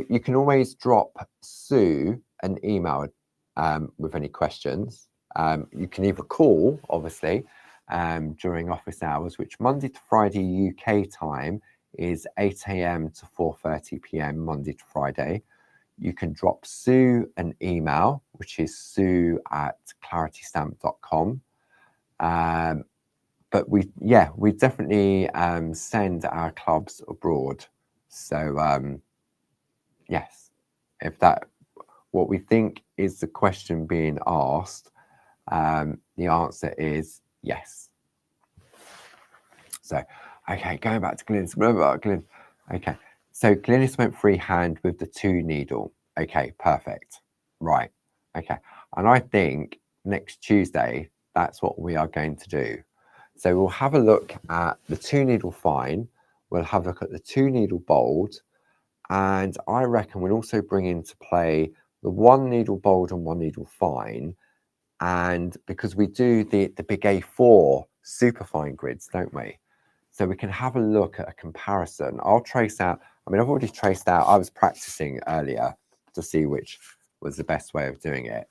you can always drop Sue an email with any questions. You can either call, obviously, during office hours, which Monday to Friday UK time is 8 AM to 4:30 PM Monday to Friday. You can drop Sue an email, which is sue@claritystamp.com. But we definitely send our clubs abroad. So yes, if that what we think is the question being asked, the answer is yes. So okay, going back to Glynis. Okay, so Glynis went freehand with the 2 needle. Okay, perfect. Right. Okay, and I think next Tuesday that's what we are going to do. So we'll have a look at the 2 needle fine. we'll have a look at the 2 needle bold, and I reckon we'll also bring into play the 1 needle bold and 1 needle fine. And because we do the big A4 superfine grids, don't we? So we can have a look at a comparison. I'll trace out, I mean, I've already traced out, I was practicing earlier to see which was the best way of doing it.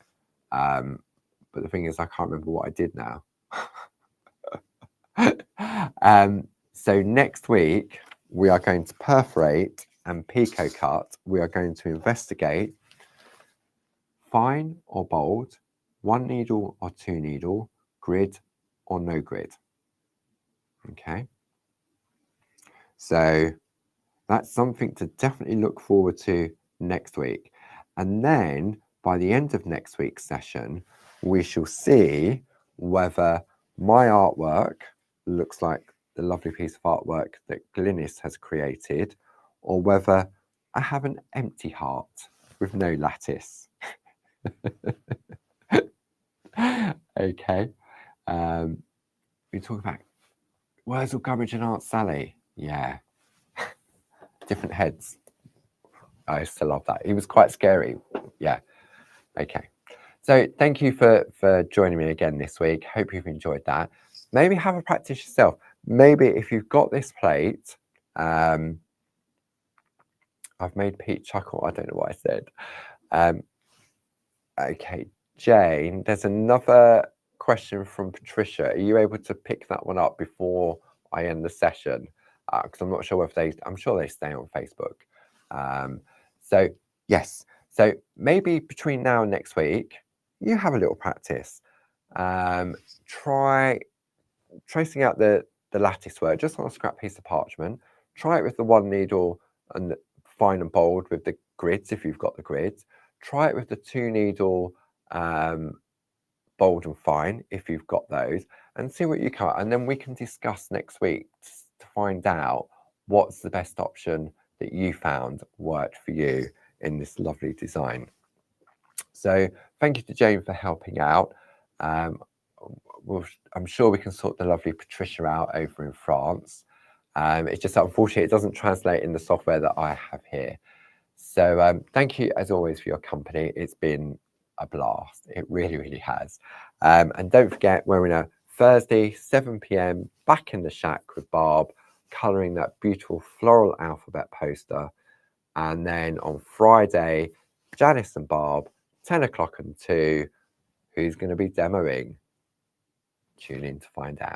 But the thing is, I can't remember what I did now. So next week, we are going to perforate and picot cut. We are going to investigate fine or bold, 1 needle or 2 needle, grid or no grid. Okay. So that's something to definitely look forward to next week. And then by the end of next week's session, we shall see whether my artwork looks like the lovely piece of artwork that Glynis has created, or whether I have an empty heart with no lattice. Okay. We talk about Wurzel Gummidge and Aunt Sally. Yeah. Different heads. I used to love that. He was quite scary. Yeah. Okay. So thank you for joining me again this week. Hope you've enjoyed that. Maybe have a practice yourself. Maybe if you've got this plate, I've made Pete chuckle. I don't know what I said. Okay, Jane, there's another question from Patricia. Are you able to pick that one up before I end the session? Because I'm not sure whether I'm sure they stay on Facebook. So yes, so maybe between now and next week, you have a little practice. Try tracing out the lattice work just on a scrap piece of parchment. Try it with the 1 needle and the fine and bold with the grids if you've got the grids. Try it with the 2 needle bold and fine if you've got those, and see what you come out. And then we can discuss next week to find out what's the best option that you found worked for you in this lovely design. So thank you to Jane for helping out. I'm sure we can sort the lovely Patricia out over in France. It's just unfortunate it doesn't translate in the software that I have here. So thank you as always for your company. It's been a blast. It really, really has. And don't forget, we're in a Thursday, 7 p.m, back in the shack with Barb, colouring that beautiful floral alphabet poster. And then on Friday, Janice and Barb, 10 o'clock and 2, who's going to be demoing. Tune in to find out.